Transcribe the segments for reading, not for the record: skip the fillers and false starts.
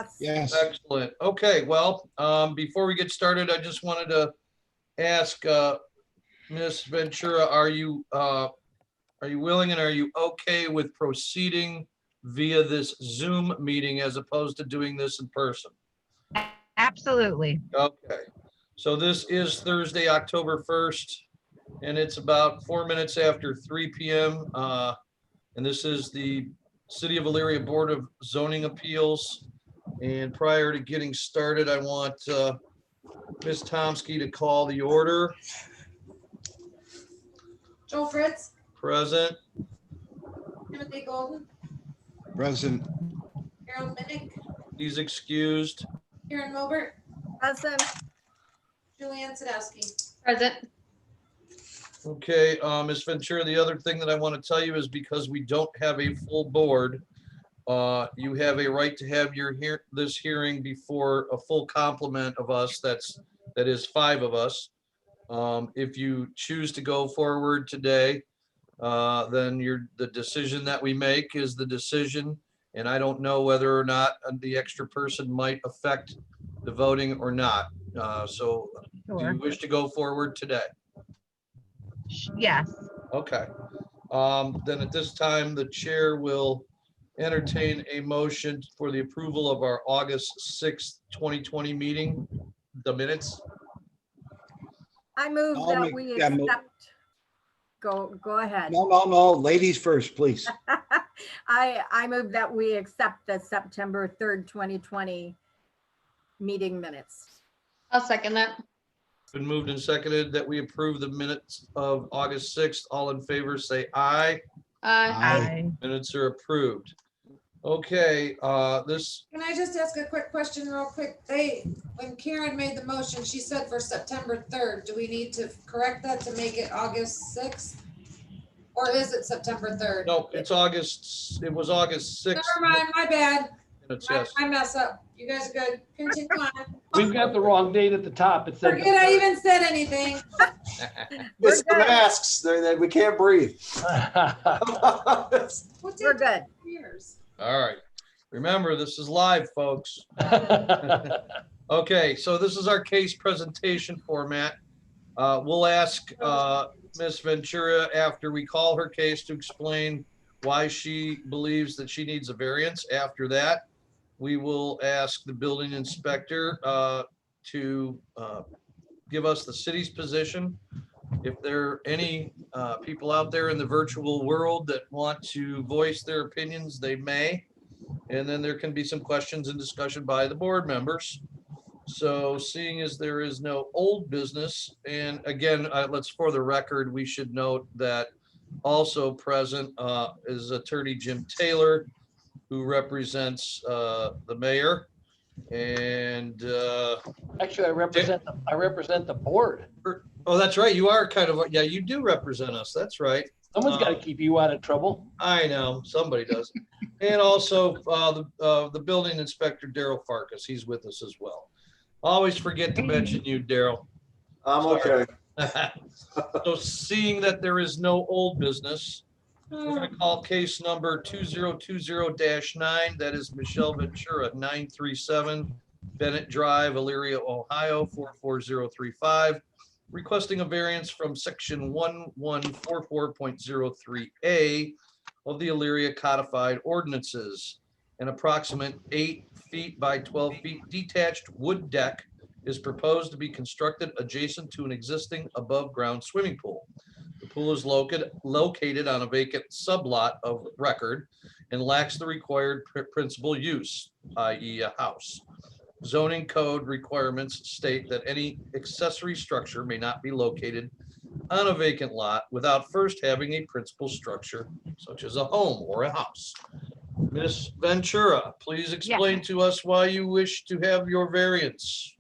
Yes. Yes. Excellent. Okay, well, before we get started, I just wanted to ask Ms. Ventura, are you willing and are you okay with proceeding via this Zoom meeting as opposed to doing this in person? Absolutely. Okay, so this is Thursday, October 1st, and it's about 4 minutes after 3 p.m. And this is the City of Elyria Board of Zoning Appeals. And prior to getting started, I want Ms. Tomsky to call the order. Joel Fritz, Present. Timothy Golden, Present. Harold Minnick, He's excused. Karen Mobert, Present. Julianne Sadowski. Present. Okay, Ms. Ventura, the other thing that I want to tell you is because we don't have a full board, you have a right to have this hearing before a full complement of us. That is 5 of us. If you choose to go forward today, then the decision that we make is the decision. And I don't know whether or not the extra person might affect the voting or not. So do Sure. you wish to go forward today? Yes. Okay. Then at this time, the chair will entertain a motion for the approval of our August 6th, 2020 meeting, the minutes. I move I'll that make we that accept. Go ahead. No. Ladies first, please. I move that we accept the September 3rd, 2020 meeting minutes. I'll second that. Been moved and seconded that we approve the minutes of August 6th. All in favor, say aye. Aye. Minutes are approved. Okay, this, Can I just ask a quick question real quick? When Karen made the motion, she said for September 3rd. Do we need to correct that to make it August 6th? Or is it September 3rd? no, it was August 6th. Never mind, my bad. Minutes, My yes. mess up. You guys are good. Continue on. We've got the wrong date at the top. It said. Forget I even said anything. We're It's the good. masks. We can't breathe. What We're did good. years? All right. Remember, this is live, folks. Okay, so this is our case presentation format. We'll ask Ms. Ventura after we call her case to explain why she believes that she needs a variance. After that, we will ask the building inspector to give us the city's position. If there are any people out there in the virtual world that want to voice their opinions, they may. And then there can be some questions and discussion by the board members. So seeing as there is no old business, and again, let's for the record, we should note that also present is Attorney Jim Taylor, who represents the mayor. And Actually, I represent the board. oh, that's right. You are kind of, yeah, you do represent us. That's right. Someone's got to keep you out of trouble. I know, somebody does. And also the building inspector, Daryl Farkas, he's with us as well. Always forget to mention you, Daryl. I'm Sorry. okay. So seeing that there is no old business, we're gonna call case number 2020-9. That is Michelle Ventura, 937 Bennett Drive, Elyria, Ohio, 44035. Requesting a variance from section 1144.03A of the Elyria Codified Ordinances. An approximate 8 feet by 12 feet detached wood deck is proposed to be constructed adjacent to an existing above-ground swimming pool. The pool is located on a vacant sublot of record and lacks the required principal use, i.e. a house. Zoning code requirements state that any accessory structure may not be located on a vacant lot without first having a principal structure such as a home or a house. Ms. Ventura, please explain to us why you wish to have your variance.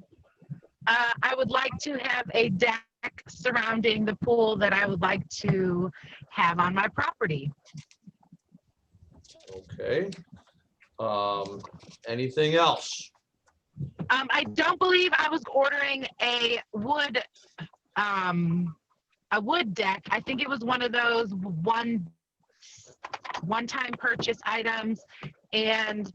I would like to have a deck surrounding the pool that I would like to have on my property. Okay. Anything else? I don't believe I was ordering a wood deck. I think it was one of those one-time purchase items, and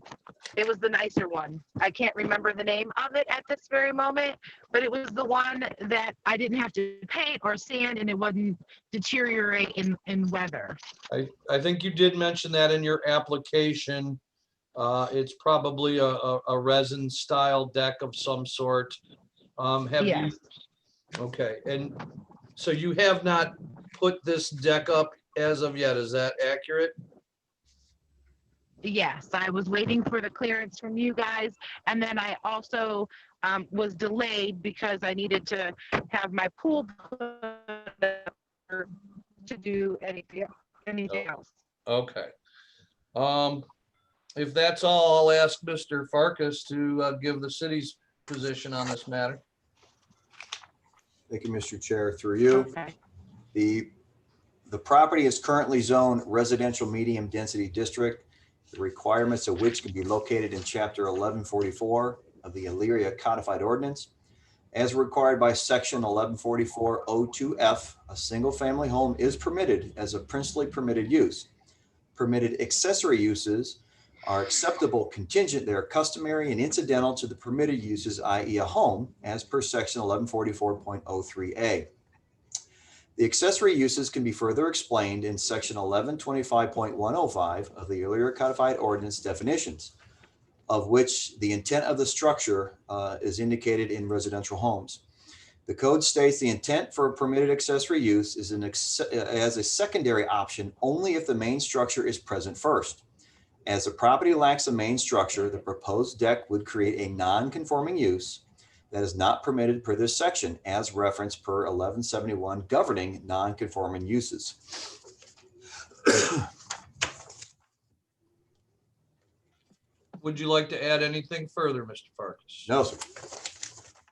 it was the nicer one. I can't remember the name of it at this very moment, but it was the one that I didn't have to paint or sand, and it wouldn't deteriorate in weather. I think you did mention that in your application. It's probably a resin style deck of some sort. Have you? Yes. Okay, and so you have not put this deck up as of yet, is that accurate? Yes, I was waiting for the clearance from you guys, and then I also was delayed because I needed to have my pool put up to do anything else. Okay. If that's all, I'll ask Mr. Farkas to give the city's position on this matter. Thank you, Mr. Chair. Through you, Okay. the property is currently zoned residential medium density district, the requirements of which can be located in Chapter 1144 of the Elyria Codified Ordinance. As required by Section 1144-02F, a single-family home is permitted as a principally permitted use. Permitted accessory uses are acceptable contingent, they are customary and incidental to the permitted uses, i.e. a home, as per Section 1144.03A. The accessory uses can be further explained in Section 1125.105 of the earlier codified ordinance definitions, of which the intent of the structure is indicated in residential homes. The code states the intent for a permitted accessory use is as a secondary option only if the main structure is present first. As the property lacks a main structure, the proposed deck would create a non-conforming use that is not permitted per this section, as referenced per 1171 governing non-conforming uses. Would you like to add anything further, Mr. Farkas? No, sir.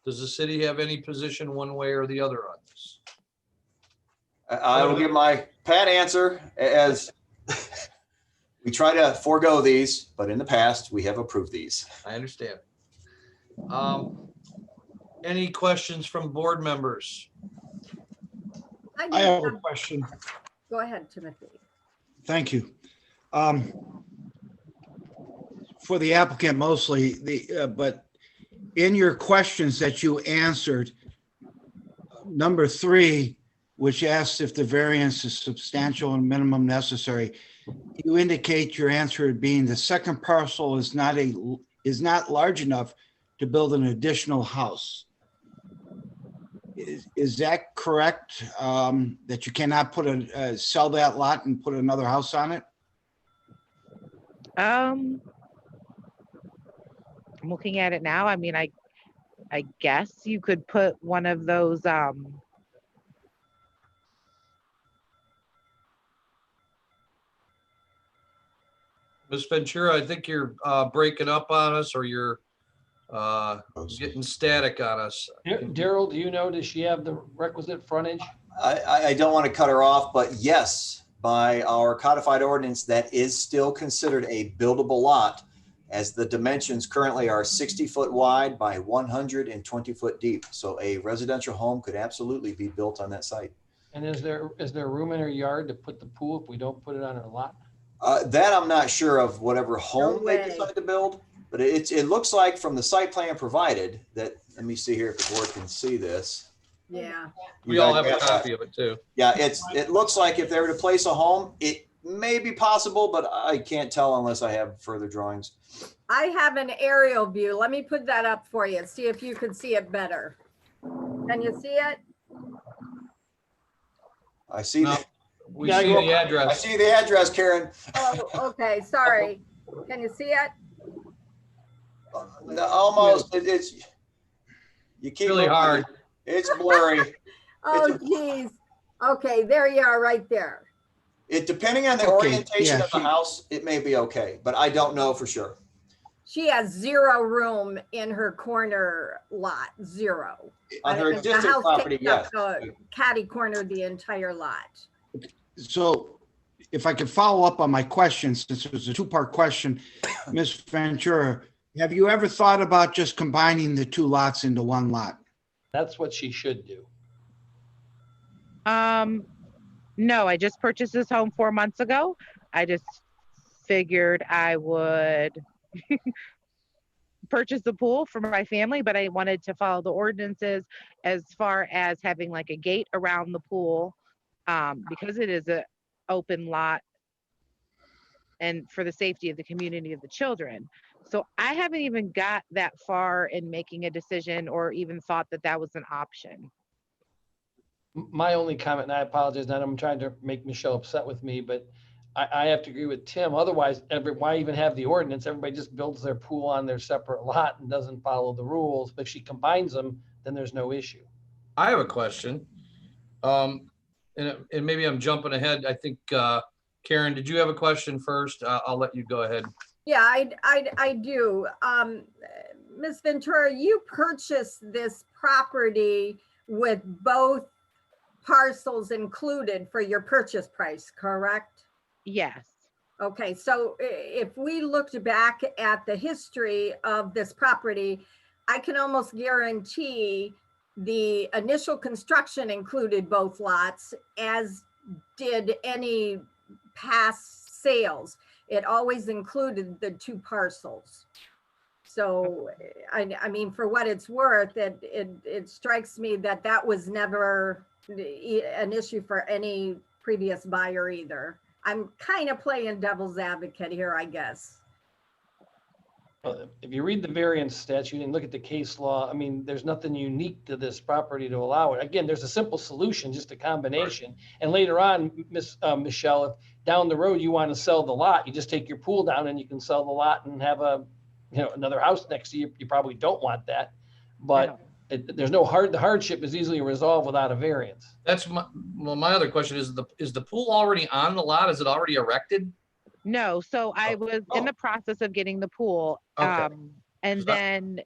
Does the city have any position one way or the other on this? I will give my pat answer as we try to forego these, but in the past we have approved these. I understand. Any questions from board members? I do have a question. Go ahead, Timothy. Thank you. For the applicant mostly, but in your questions that you answered, number 3, which asks if the variance is substantial and minimum necessary, you indicate your answer being the second parcel is not large enough to build an additional house. Is that correct? That you cannot put sell that lot and put another house on it? I'm looking at it now. I mean, I guess you could put one of those Ms. Ventura, I think you're breaking up on us, or you're getting static on us. Daryl, do you know, does she have the requisite frontage? I don't want to cut her off, but yes, by our codified ordinance, that is still considered a buildable lot, as the dimensions currently are 60 foot wide by 120 foot deep. So a residential home could absolutely be built on that site. And is there room in her yard to put the pool if we don't put it on her lot? That I'm not sure of, whatever home No they way. decide to build, but it looks like from the site plan provided that, let me see here if the board can see this. Yeah. We all have a copy of it too. Yeah, it looks like if they were to place a home, it may be possible, but I can't tell unless I have further drawings. I have an aerial view. Let me put that up for you. See if you can see it better. Can you see it? I see. No, the- We Yeah, see go- the I address. see the address, Karen. Oh, okay, sorry. Can you see it? No, almost. It's you keep Really looking, hard. It's blurry. Oh, geez. Okay, there you are, right there. It depending on the Okay, orientation yeah, of the house, it may be okay, but I don't know for sure. She has 0 room in her corner lot, 0. On her The existing house property, takes up yes. the catty corner the entire lot. So if I could follow up on my question, since it was a 2-part question, Ms. Ventura, have you ever thought about just combining the 2 lots into 1 lot? That's what she should do. no, I just purchased this home 4 months ago. I just figured I would purchase a pool for my family, but I wanted to follow the ordinances as far as having like a gate around the pool, because it is a open lot and for the safety of the community of the children. So I haven't even got that far in making a decision or even thought that that was an option. My only comment, and I apologize, and I'm trying to make Michelle upset with me, but I have to agree with Tim. Otherwise, why even have the ordinance? Everybody just builds their pool on their separate lot and doesn't follow the rules. But if she combines them, then there's no issue. I have a question. And maybe I'm jumping ahead. I think, Karen, did you have a question first? I'll let you go ahead. Yeah, I do. Ms. Ventura, you purchased this property with both parcels included for your purchase price, correct? Yes. Okay, so if we looked back at the history of this property, I can almost guarantee the initial construction included both lots, as did any past sales. It always included the two parcels. So, I mean, for what it's worth, it strikes me that that was never an issue for any previous buyer either. I'm kind of playing devil's advocate here, I guess. Well, if you read the variance statute and look at the case law, I mean, there's nothing unique to this property to allow it. Again, there's a simple solution, just a combination. Right. And later on, Michelle, if down the road you want to sell the lot, you just take your pool down and you can sell the lot and have another house next to you. You probably don't want that, but there's no the hardship is easily resolved without a variance. That's my other question is the pool already on the lot? Is it already erected? No, so I was in the process of getting the pool. Okay. And then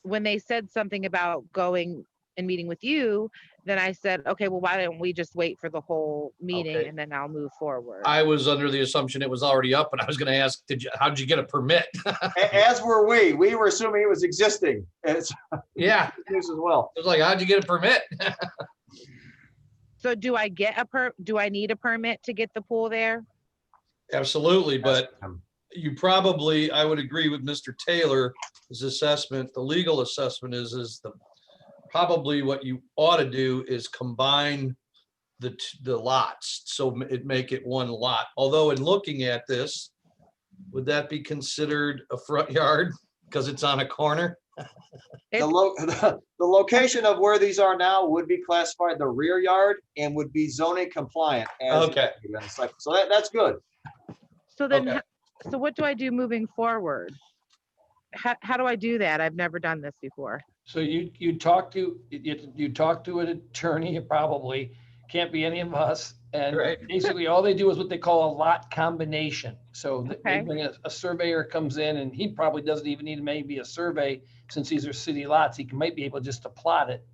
when they said something about going and meeting with you, then I said, okay, well, why don't we just wait for the whole meeting and then I'll move forward. I was under the assumption it was already up, and I was going to ask, how did you get a permit? As were we. We were assuming it was existing. Yeah. News as well. It was like, how'd you get a permit? So do I get do I need a permit to get the pool there? Absolutely, but you probably, I would agree with Mr. Taylor's assessment. The legal assessment is probably what you ought to do is combine the lots, so it make it one lot. Although in looking at this, would that be considered a front yard because it's on a corner? The location of where these are now would be classified the rear yard and would be zoning compliant. Okay. So that's good. So then, so what do I do moving forward? How do I do that? I've never done this before. So you talk to an attorney, probably can't be any of us. And basically all they do is what they call a lot combination. So they bring a surveyor comes in, and he probably doesn't even need maybe a survey, since these are city lots. He might be able just to plot it.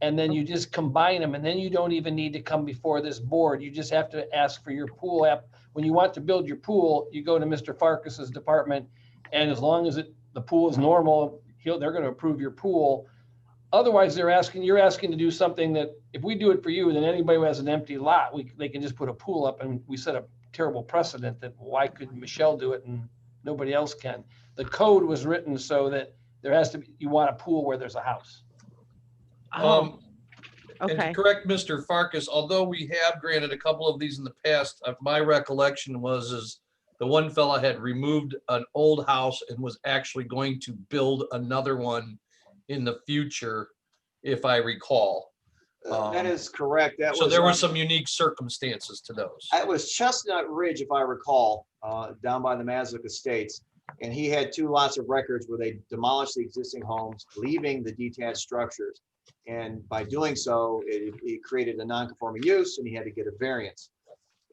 And then you just combine them, and then you don't even need to come before this board. You just have to ask for your pool app. When you want to build your pool, you go to Mr. Farkas's department, and as long as the pool is normal, they're going to approve your pool. Otherwise, you're asking to do something that if we do it for you, then anybody who has an empty lot, they can just put a pool up, and we set a terrible precedent that why couldn't Michelle do it and nobody else can? The code was written so that there has to be, you want a pool where there's a house. And to correct Mr. Farkas, although we have granted a couple of these in the past, my recollection is the one fella had removed an old house and was actually going to build another one in the future, if I recall. That is correct. So there were some unique circumstances to those. It was Chestnut Ridge, if I recall, down by the Mazuk Estates. And he had two lots of records where they demolished the existing homes, leaving the detached structures. And by doing so, it created a non-conforming use, and he had to get a variance.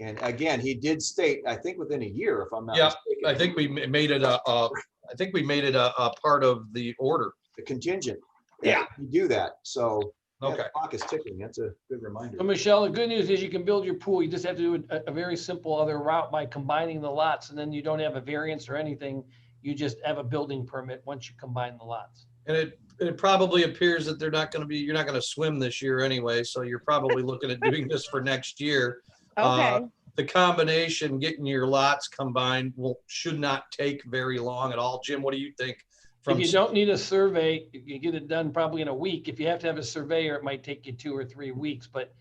And again, he did state, I think within a year, if I'm not mistaken. I think we made it a part of the order. The contingent. Yeah. You do that. So okay. The clock is ticking. That's a good reminder. So Michelle, the good news is you can build your pool. You just have to do a very simple other route by combining the lots, and then you don't have a variance or anything. You just have a building permit once you combine the lots. And it probably appears that you're not going to swim this year anyway. So you're probably looking at doing this for next year. Okay. the combination, getting your lots combined should not take very long at all. Jim, what do you think? If you don't need a survey, you get it done probably in a week. If you have to have a surveyor, it might take you 2 or 3 weeks, but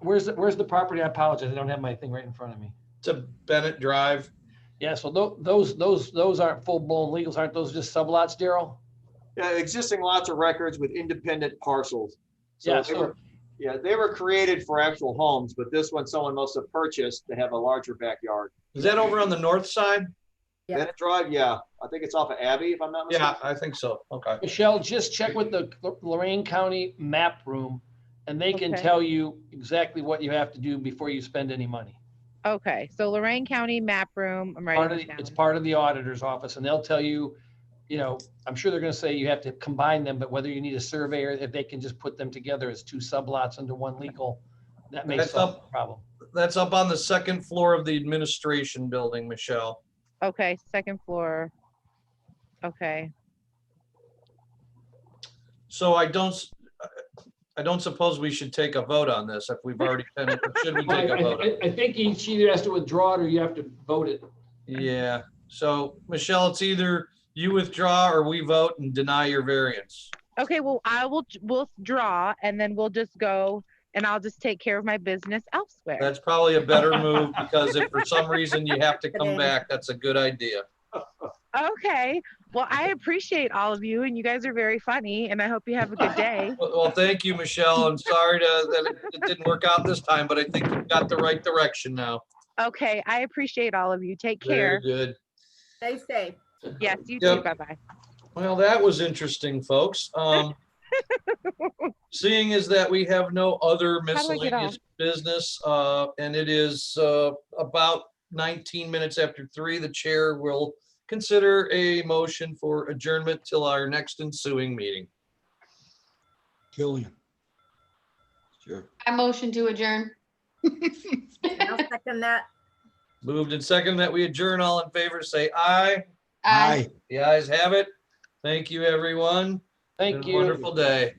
where's the property? I apologize. I don't have my thing right in front of me. It's a Bennett Drive. Yeah, so those aren't full-blown legals, aren't those just sublots, Daryl? Yeah, existing lots of records with independent parcels. Yeah, They were created for actual homes, but this one someone must have purchased to have a larger backyard. Is that over on the north side? Yeah. Bennett Drive, yeah. I think it's off of Abbey, if I'm not mistaken. Yeah, I think so. Okay. Michelle, just check with the Lorain County map room, and they can Okay. tell you exactly what you have to do before you spend any money. Okay, so Lorain County map room, I'm writing this down. It's part of the auditor's office, and they'll tell you, I'm sure they're gonna say you have to combine them, but whether you need a surveyor, if they can just put them together as 2 sublots under one legal, that may That's solve the problem. That's up on the second floor of the administration building, Michelle. Okay, second floor. Okay, So I don't suppose we should take a vote on this if we've already done it. Or should we take a vote? I think she either has to withdraw it or you have to vote it. Yeah. So Michelle, it's either you withdraw or we vote and deny your variance. okay, well, we'll draw and then we'll just go and I'll just take care of my business elsewhere. That's probably a better move because if for some reason you have to come back, that's a good idea. Okay, well, I appreciate all of you and you guys are very funny and I hope you have a good day. Well, thank you, Michelle. I'm sorry that it didn't work out this time, but I think you've got the right direction now. Okay, I appreciate all of you. Take care. Very good. Stay safe. Yes, you Yep. too. Bye-bye. Well, that was interesting, folks. Seeing as that we have no other How do I get miscellaneous business, and it is about 19 minutes after 3, the chair will consider a motion for adjournment till our next ensuing meeting. Killian. Sure. I motion to adjourn. I'll second that. Moved and second that we adjourn. All in favor, say aye. Aye. The ayes have it. Thank you, everyone. Thank Have a you. Wonderful day.